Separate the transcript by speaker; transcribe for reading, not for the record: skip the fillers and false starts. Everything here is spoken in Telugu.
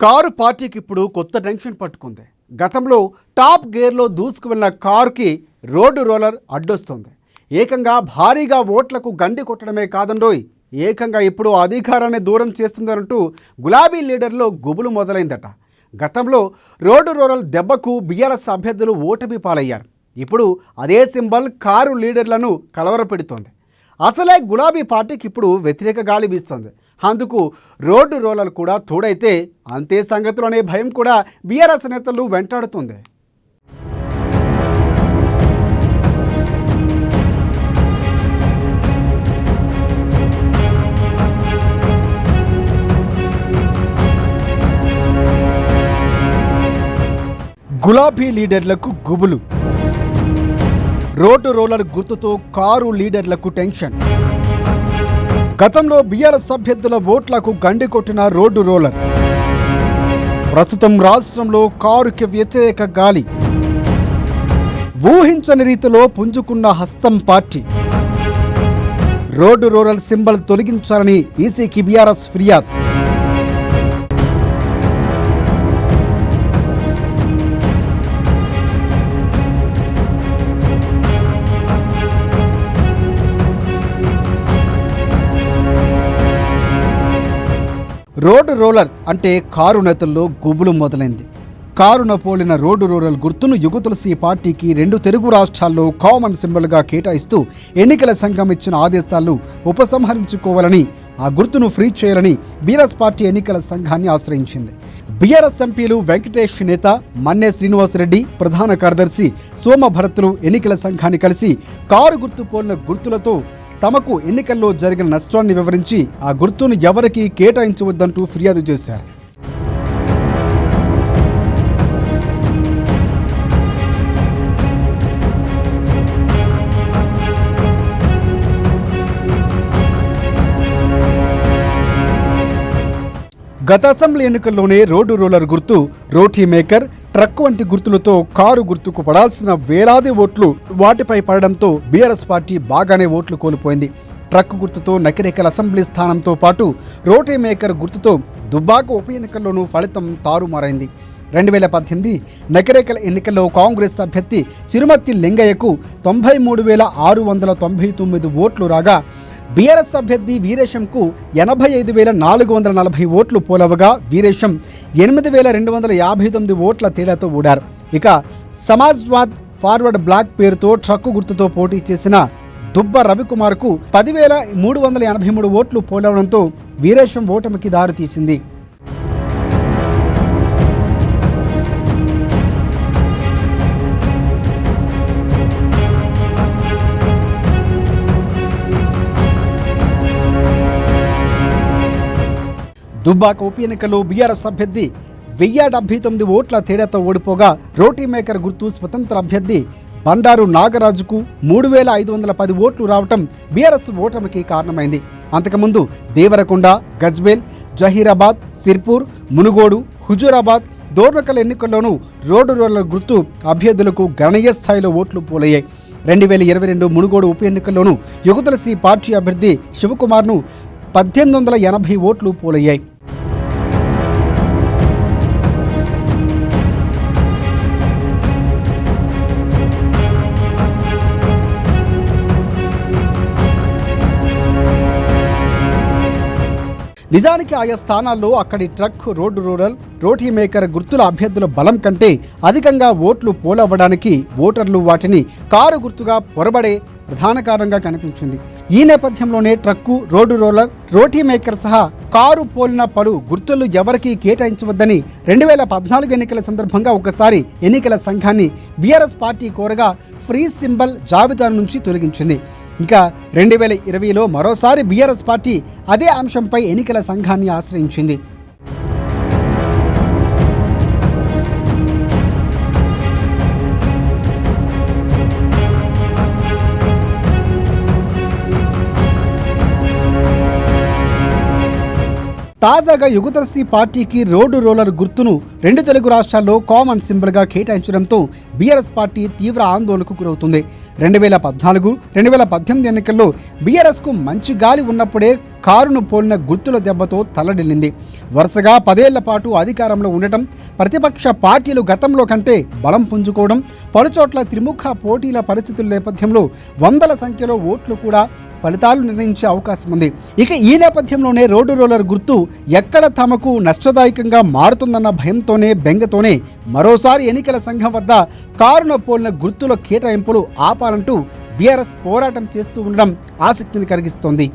Speaker 1: కారు పార్టీకి ఇప్పుడు కొత్త టెన్షన్ పట్టుకుంది. గతంలో టాప్ గేర్లో దూసుకు వెళ్ళిన కారుకి రోడ్డు రోలర్ అడ్డొస్తుంది. ఏకంగా భారీగా ఓట్లకు గండి కొట్టడమే కాదండోయ్, ఏకంగా ఇప్పుడు అధికారాన్ని దూరం చేస్తుందంటూ గులాబీ లీడర్లో గుబులు మొదలైందట. గతంలో రోడ్డు రోలర్ దెబ్బకు బీఆర్ఎస్ అభ్యర్థులు ఓటమి పాలయ్యారు. ఇప్పుడు అదే సింబల్ కారు లీడర్లను కలవరపెడుతోంది. అసలే గులాబీ పార్టీకి ఇప్పుడు వ్యతిరేక గాలి వీస్తోంది. అందుకు రోడ్డు రోలర్ కూడా తోడైతే అంతే సంగతులు అనే భయం కూడా బీఆర్ఎస్ నేతలు వెంటాడుతుంది. గులాబీ లీడర్లకు గుబులు, రోడ్డు రోలర్ గుర్తుతో కారు లీడర్లకు టెన్షన్. గతంలో బీఆర్ఎస్ అభ్యర్థుల ఓట్లకు గండి కొట్టిన రోడ్డు రోలర్ ప్రస్తుతం రాష్ట్రంలో కారుకి వ్యతిరేక గాలి. ఊహించని రీతిలో పుంజుకున్న హస్తం పార్టీ. రోడ్డు రోలర్ సింబల్ తొలగించాలని ఈసీకి బీఆర్ఎస్ ఫిర్యాదు. రోడ్డు రోలర్ అంటే కారు నేతల్లో గుబులు మొదలైంది. కారున పోలిన రోడ్డు రోలర్ గుర్తును యుగతులసి పార్టీకి 2 తెలుగు రాష్ట్రాల్లో కామన్ సింబల్గా కేటాయిస్తూ ఎన్నికల సంఘం ఇచ్చిన ఆదేశాలు ఉపసంహరించుకోవాలని, ఆ గుర్తును ఫ్రీ చేయాలని బీఆర్ఎస్ పార్టీ ఎన్నికల సంఘాన్ని ఆశ్రయించింది. బీఆర్ఎస్ ఎంపీలు వెంకటేష్ నేత, మన్నే శ్రీనివాసరెడ్డి, ప్రధాన కార్యదర్శి సోమభరత్లు ఎన్నికల సంఘాన్ని కలిసి కారు గుర్తు పోలిన గుర్తులతో తమకు ఎన్నికల్లో జరిగిన నష్టాన్ని వివరించి ఆ గుర్తును ఎవరికీ కేటాయించవద్దంటూ ఫిర్యాదు చేశారు. గత అసెంబ్లీ ఎన్నికల్లోనే రోడ్డు రోలర్ గుర్తు, రోటీ మేకర్, ట్రక్ వంటి గుర్తులతో కారు గుర్తుకు పడాల్సిన వేలాది ఓట్లు వాటిపై పడడంతో బీఆర్ఎస్ పార్టీ బాగానే ఓట్లు కోల్పోయింది. ట్రక్ గుర్తుతో నకిరేకల్ అసెంబ్లీ స్థానంతో పాటు రోటీ మేకర్ గుర్తుతో దుబ్బాక ఉప ఎన్నికల్లోనూ ఫలితం తారుమారైంది. 2018 నకిరేకల్ ఎన్నికల్లో కాంగ్రెస్ అభ్యర్థి చిరుమర్తి లింగయ్యకు 93,699 ఓట్లు రాగా, బీఆర్ఎస్ అభ్యర్థి వీరేశంకు 85,440 ఓట్లు పోలవగా వీరేశం 8,259 ఓట్ల తేడాతో ఓడారు. ఇక సమాజ్వాద్ ఫార్వర్డ్ బ్లాక్ పేరుతో ట్రక్కు గుర్తుతో పోటీ చేసిన దుబ్బ రవికుమార్కు 10,383 ఓట్లు పోలవడంతో వీరేశం ఓటమికి దారితీసింది. దుబ్బాక ఉప ఎన్నికల్లో బీఆర్ఎస్ అభ్యర్థి 1079 ఓట్ల తేడాతో ఓడిపోగా, రోటీ మేకర్ గుర్తు స్వతంత్ర అభ్యర్థి బండారు నాగరాజుకు 3,510 ఓట్లు రావటం బీఆర్ఎస్ ఓటమికి కారణమైంది. అంతకుముందు దేవరకొండ, గజ్వేల్, జహీరాబాద్, సిర్పూర్, మునుగోడు, హుజూరాబాద్, దోర్నకల్ ఎన్నికల్లోనూ రోడ్డు రోలర్ గుర్తు అభ్యర్థులకు గణనీయ స్థాయిలో ఓట్లు పోలయ్యాయి. 2022 మునుగోడు ఉప ఎన్నికల్లోనూ యుగతులసి పార్టీ అభ్యర్థి శివకుమార్ను 1880 ఓట్లు పోలయ్యాయి. నిజానికి ఆయా స్థానాల్లో అక్కడి ట్రక్, రోడ్డు రోలర్, రోటీ మేకర్ గుర్తుల అభ్యర్థుల బలం కంటే అధికంగా ఓట్లు పోలవ్వడానికి ఓటర్లు వాటిని కారు గుర్తుగా పొరబడే ప్రధాన కారణంగా కనిపించింది. ఈ నేపథ్యంలోనే ట్రక్కు, రోడ్డు రోలర్, రోటీ మేకర్ సహా కారు పోలిన పలు గుర్తులు ఎవరికీ కేటాయించవద్దని 2014 ఎన్నికల సందర్భంగా ఒకసారి ఎన్నికల సంఘాన్ని బీఆర్ఎస్ పార్టీ కోరగా ఫ్రీ సింబల్ జాబితా నుంచి తొలగించింది. ఇక 2020లో మరోసారి బీఆర్ఎస్ పార్టీ అదే అంశంపై ఎన్నికల సంఘాన్ని ఆశ్రయించింది. తాజాగా యుగదర్శి పార్టీకి రోడ్డు రోలర్ గుర్తును 2 తెలుగు రాష్ట్రాల్లో కామన్ సింబల్గా కేటాయించడంతో బీఆర్ఎస్ పార్టీ తీవ్ర ఆందోళనకు గురవుతుంది. 2014-2018 ఎన్నికల్లో బీఆర్ఎస్కు మంచి గాలి ఉన్నప్పుడే కారును పోలిన గుర్తుల దెబ్బతో తల్లడిల్లింది. వరుసగా 10 ఏళ్ల పాటు అధికారంలో ఉండటం, ప్రతిపక్ష పార్టీలు గతంలో కంటే బలం పుంజుకోవడం, పలుచోట్ల త్రిముఖ పోటీల పరిస్థితుల నేపథ్యంలో వందల సంఖ్యలో ఓట్లు కూడా ఫలితాలు నిర్ణయించే అవకాశం ఉంది. ఇక ఈ నేపథ్యంలోనే రోడ్డు రోలర్ గుర్తు ఎక్కడ తమకు నష్టదాయకంగా మారుతుందన్న భయంతోనే బెంగతోనే మరోసారి ఎన్నికల సంఘం వద్ద కారును పోలిన గుర్తుల కేటాయింపులు ఆపాలంటూ బీఆర్ఎస్ పోరాటం చేస్తూ ఉండడం ఆసక్తిని కలిగిస్తోంది.